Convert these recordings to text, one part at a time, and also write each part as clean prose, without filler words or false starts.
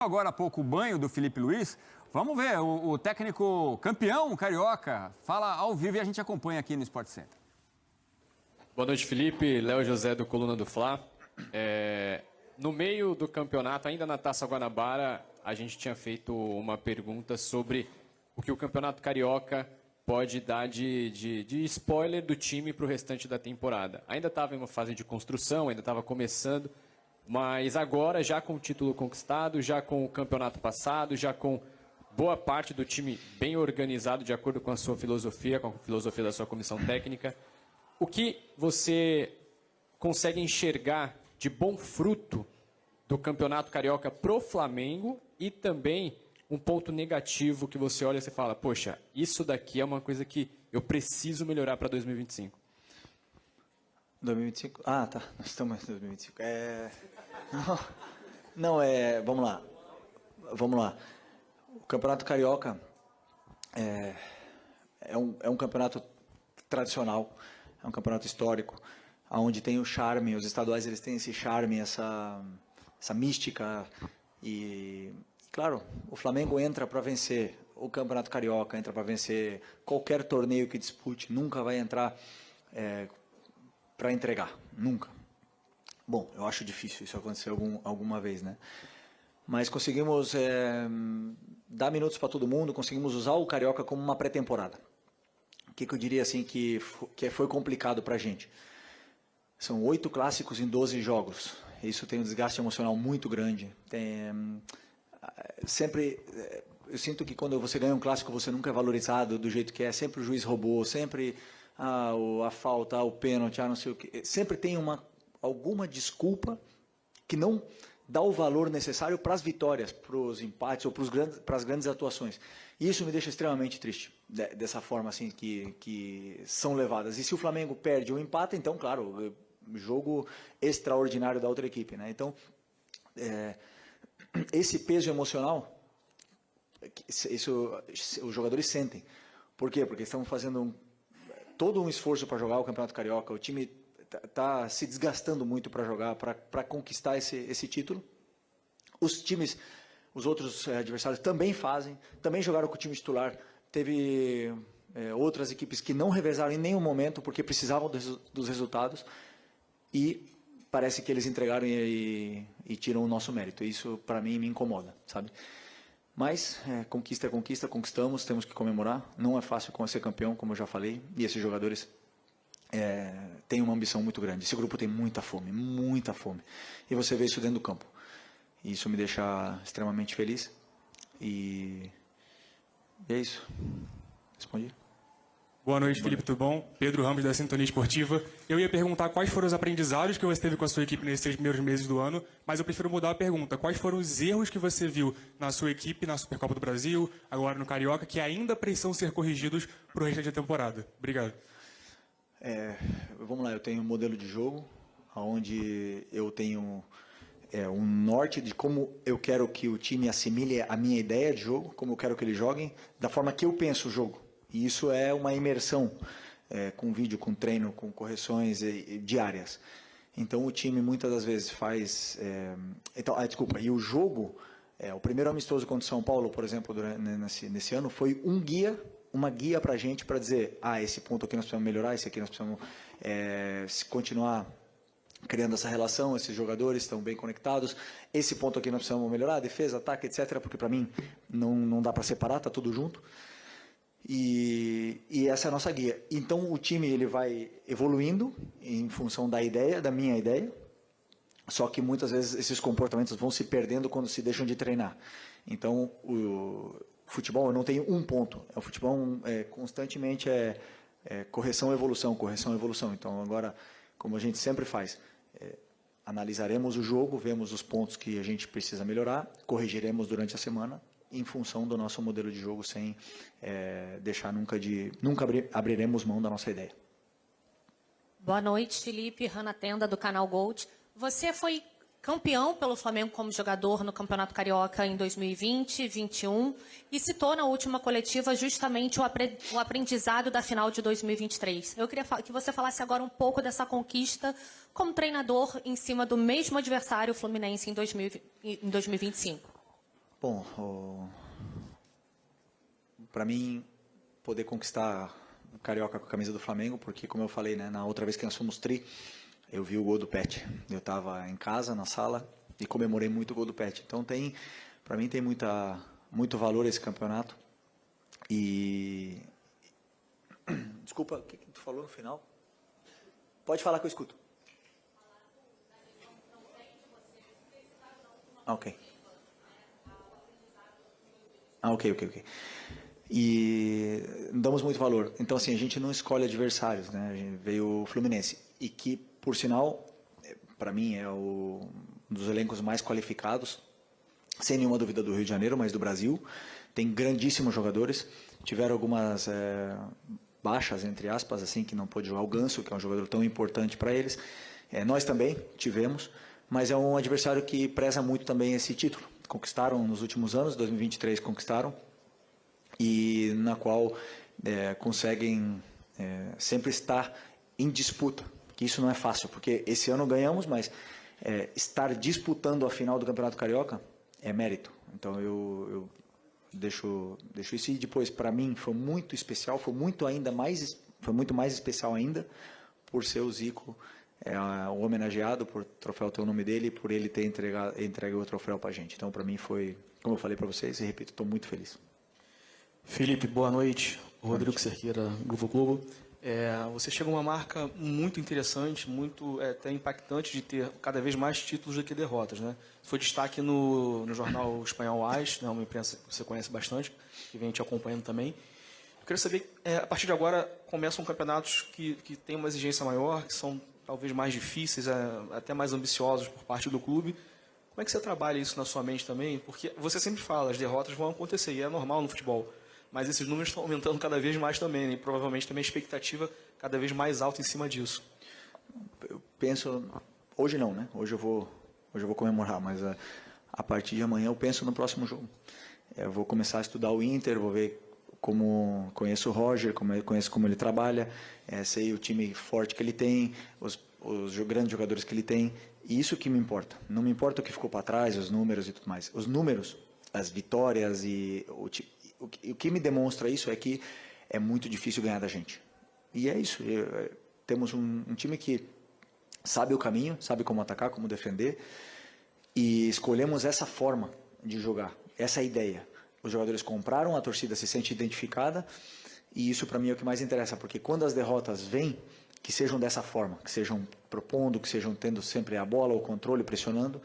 Agora há pouco o banho do Felipe Luiz. Vamos ver, o técnico campeão carioca fala ao vivo e a gente acompanha aqui no Sport Center. Boa noite, Felipe. Léo José do Coluna do Fla. No meio do campeonato, ainda na Taça Guanabara, a gente tinha feito uma pergunta sobre o que o Campeonato Carioca pode dar de spoiler do time para o restante da temporada. Ainda estava em uma fase de construção, ainda estava começando, mas agora, já com o título conquistado, já com o campeonato passado, já com boa parte do time bem organizado, de acordo com a sua filosofia, com a filosofia da sua comissão técnica, o que você consegue enxergar de bom fruto do Campeonato Carioca pro Flamengo e também um ponto negativo que você olha e você fala, poxa, isso daqui é uma coisa que eu preciso melhorar para 2025? 2025? Ah, tá. Nós estamos em 2025. Vamos lá. Vamos lá. O Campeonato Carioca é um campeonato tradicional, é um campeonato histórico, onde tem o charme, os estaduais eles têm esse charme, essa mística e, claro, o Flamengo entra para vencer o Campeonato Carioca, entra para vencer qualquer torneio que dispute, nunca vai entrar para entregar, nunca. Bom, eu acho difícil isso acontecer alguma vez, né? Mas conseguimos dar minutos para todo mundo, conseguimos usar o Carioca como uma pré-temporada. O que eu diria assim que foi complicado para a gente? São 8 clássicos em 12 jogos. Isso tem um desgaste emocional muito grande. Eu sinto que quando você ganha um clássico, você nunca é valorizado do jeito que é. Sempre o juiz roubou, sempre a falta, o pênalti, não sei o quê. Sempre tem alguma desculpa que não dá o valor necessário para as vitórias, para os empates ou para as grandes atuações. E isso me deixa extremamente triste, dessa forma assim que são levadas. E se o Flamengo perde ou empata, então, claro, jogo extraordinário da outra equipe, né? Então, esse peso emocional, isso os jogadores sentem. Por quê? Porque estão fazendo todo um esforço para jogar o Campeonato Carioca, o time está se desgastando muito para jogar, para conquistar esse título. Os outros adversários também também jogaram com o time titular. Teve outras equipes que não revezaram em nenhum momento porque precisavam dos resultados e parece que eles entregaram e tiram o nosso mérito. Isso, para mim, me incomoda, sabe? Mas, conquista é conquista, conquistamos, temos que comemorar. Não é fácil ser campeão, como eu já falei, e esses jogadores têm uma ambição muito grande. Esse grupo tem muita fome, muita fome. E você vê isso dentro do campo. E isso me deixa extremamente feliz. E é isso. Respondi? Boa noite, Felipe, tudo bom? Pedro Ramos, da Sintonia Esportiva. Eu ia perguntar quais foram os aprendizados que você teve com a sua equipe nesses 3 primeiros meses do ano, mas eu prefiro mudar a pergunta. Quais foram os erros que você viu na sua equipe, na Supercopa do Brasil, agora no Carioca, que ainda precisam ser corrigidos para o restante da temporada? Obrigado. Vamos lá, eu tenho um modelo de jogo, onde eu tenho um norte de como eu quero que o time assimile a minha ideia de jogo, como eu quero que eles joguem, da forma que eu penso o jogo. E isso é uma imersão, com vídeo, com treino, com correções diárias. Então o time muitas das vezes faz... e o jogo, o primeiro amistoso contra o São Paulo, por exemplo, nesse ano, foi uma guia para a gente para dizer, esse ponto aqui nós precisamos melhorar, esse aqui nós precisamos continuar criando essa relação, esses jogadores estão bem conectados, esse ponto aqui nós precisamos melhorar, defesa, ataque, etc., porque para mim não dá para separar, está tudo junto. E essa é a nossa guia. Então o time ele vai evoluindo em função da minha ideia, só que muitas vezes esses comportamentos vão se perdendo quando se deixam de treinar. Então o futebol eu não tenho um ponto, o futebol constantemente correção, evolução, correção, evolução. Então agora, como a gente sempre faz, analisaremos o jogo, vemos os pontos que a gente precisa melhorar, corrigiremos durante a semana, em função do nosso modelo de jogo, sem deixar nunca abriremos mão da nossa ideia. Boa noite, Felipe. Hanna Tenda, do canal Gold. Você foi campeão pelo Flamengo como jogador no Campeonato Carioca em 2020, 2021 e citou na última coletiva justamente o aprendizado da final de 2023. Eu queria que você falasse agora um pouco dessa conquista como treinador em cima do mesmo adversário, o Fluminense, em 2025. Bom, para mim, poder conquistar o Carioca com a camisa do Flamengo, porque, como eu falei, né, na outra vez que nós fomos tri, eu vi o gol do Pet. Eu estava em casa, na sala, e comemorei muito o gol do Pet. Então, para mim, tem muito valor esse campeonato. E... Desculpa, o que tu falou no final? Pode falar que eu escuto. Ok. Ok. E damos muito valor. Então, assim, a gente não escolhe adversários, né? A gente veio o Fluminense. E que, por sinal, para mim é um dos elencos mais qualificados, sem nenhuma dúvida, do Rio de Janeiro, mas do Brasil. Tem grandíssimos jogadores. Tiveram algumas baixas, entre aspas, assim, que não pôde jogar. O Ganso, que é um jogador tão importante para eles. Nós também tivemos, mas é um adversário que preza muito também esse título. Conquistaram nos últimos anos, 2023 conquistaram, e na qual conseguem sempre estar em disputa, que isso não é fácil, porque esse ano ganhamos, mas estar disputando a final do Campeonato Carioca é mérito. Então eu deixo isso, e depois, para mim, foi muito especial, foi muito mais especial ainda, por ser o Zico o homenageado, por o troféu ter o nome dele, por ele ter entregue o troféu para a gente. Então, para mim, foi, como eu falei para vocês, e repito, estou muito feliz. Felipe, boa noite. Rodrigo Cerqueira, Grupo Globo. Você chega a uma marca muito interessante, muito até impactante, de ter cada vez mais títulos do que derrotas, né? Foi destaque no jornal espanhol AS, né, uma imprensa que você conhece bastante, que vem te acompanhando também. Eu queria saber, a partir de agora, começam campeonatos que têm uma exigência maior, que são talvez mais difíceis, até mais ambiciosos por parte do clube. Como é que você trabalha isso na sua mente também? Porque você sempre fala, as derrotas vão acontecer, e é normal no futebol. Mas esses números estão aumentando cada vez mais também, né? E provavelmente também a expectativa cada vez mais alta em cima disso. Eu penso, hoje não, né? Hoje eu vou comemorar, mas a partir de amanhã eu penso no próximo jogo. Eu vou começar a estudar o Inter, vou ver como conheço o Roger, conheço como ele trabalha, sei o time forte que ele tem, os grandes jogadores que ele tem, e isso que me importa. Não me importa o que ficou para trás, os números e tudo mais. Os números, as vitórias e o que me demonstra isso é que é muito difícil ganhar da gente. E é isso. Temos um time que sabe o caminho, sabe como atacar, como defender, e escolhemos essa forma de jogar, essa ideia. Os jogadores compraram, a torcida se sente identificada, e isso para mim é o que mais interessa, porque quando as derrotas vêm, que sejam dessa forma, que sejam propondo, que sejam tendo sempre a bola, o controle, pressionando,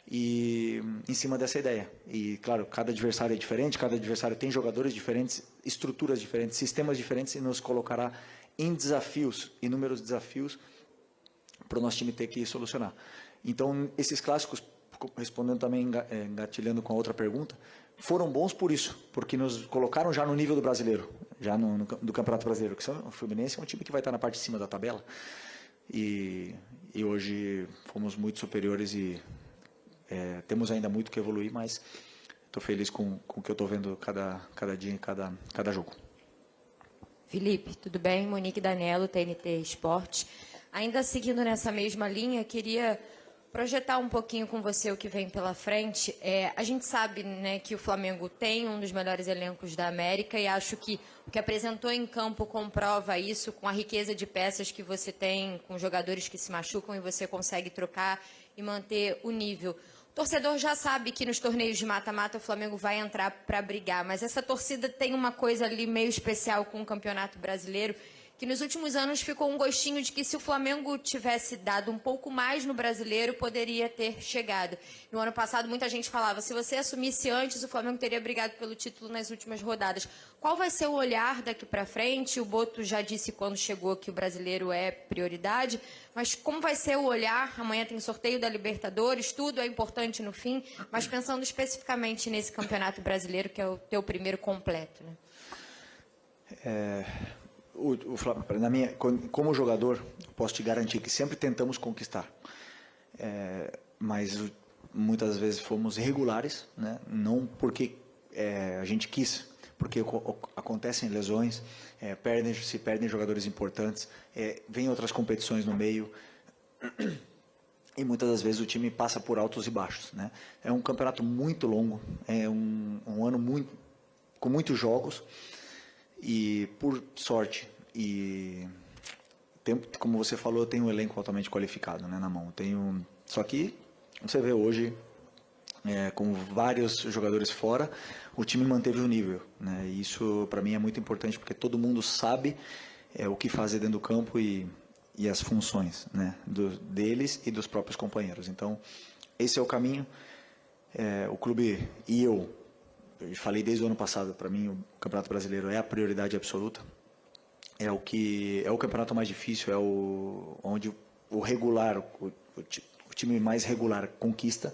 e em cima dessa ideia. E claro, cada adversário é diferente, cada adversário tem jogadores diferentes, estruturas diferentes, sistemas diferentes, e nos colocará em desafios, inúmeros desafios, para o nosso time ter que solucionar. Então, esses clássicos, respondendo também, engatilhando com a outra pergunta, foram bons por isso, porque nos colocaram já no nível do brasileiro, já do Campeonato Brasileiro, que o Fluminense é um time que vai estar na parte de cima da tabela, e hoje fomos muito superiores e temos ainda muito que evoluir, mas estou feliz com o que eu estou vendo cada dia, em cada jogo. Felipe, tudo bem? Monique Danello, TNT Esporte. Ainda seguindo nessa mesma linha, queria projetar um pouquinho com você o que vem pela frente. A gente sabe, né, que o Flamengo tem um dos melhores elencos da América, e acho que o que apresentou em campo comprova isso, com a riqueza de peças que você tem, com jogadores que se machucam e você consegue trocar e manter o nível. O torcedor já sabe que nos torneios de mata-mata o Flamengo vai entrar para brigar, mas essa torcida tem uma coisa ali meio especial com o Campeonato Brasileiro, que nos últimos anos ficou um gostinho de que se o Flamengo tivesse dado um pouco mais no Brasileiro, poderia ter chegado. No ano passado, muita gente falava, se você assumisse antes, o Flamengo teria brigado pelo título nas últimas rodadas. Qual vai ser o olhar daqui para frente? O Boto já disse quando chegou que o Brasileiro é prioridade, mas como vai ser o olhar? Amanhã tem sorteio da Libertadores, tudo é importante no fim, mas pensando especificamente nesse Campeonato Brasileiro, que é o teu primeiro completo, né? Como jogador, posso te garantir que sempre tentamos conquistar, mas muitas vezes fomos irregulares, né? Não porque a gente quis, porque acontecem lesões, se perdem jogadores importantes, vem outras competições no meio, e muitas das vezes o time passa por altos e baixos, né? É um campeonato muito longo, é um ano com muitos jogos, e por sorte e tempo, como você falou, eu tenho um elenco altamente qualificado, né, na mão. Só que você vê hoje, com vários jogadores fora, o time manteve o nível, né? E isso para mim é muito importante, porque todo mundo sabe o que fazer dentro do campo e as funções, né, deles e dos próprios companheiros. Então, esse é o caminho. O clube e eu falei desde o ano passado, para mim o Campeonato Brasileiro é a prioridade absoluta. É o campeonato mais difícil, onde o regular, o time mais regular conquista.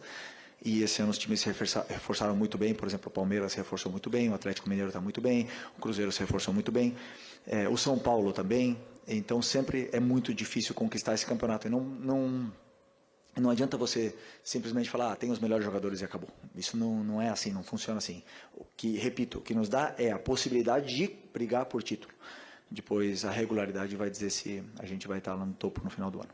E esse ano os times se reforçaram muito bem. Por exemplo, o Palmeiras se reforçou muito bem, o Atlético Mineiro está muito bem, o Cruzeiro se reforçou muito bem, o São Paulo também. Então sempre é muito difícil conquistar esse campeonato. E não adianta você simplesmente falar, tem os melhores jogadores e acabou. Isso não é assim, não funciona assim. Repito, o que nos dá é a possibilidade de brigar por título. Depois a regularidade vai dizer se a gente vai estar lá no topo no final do ano.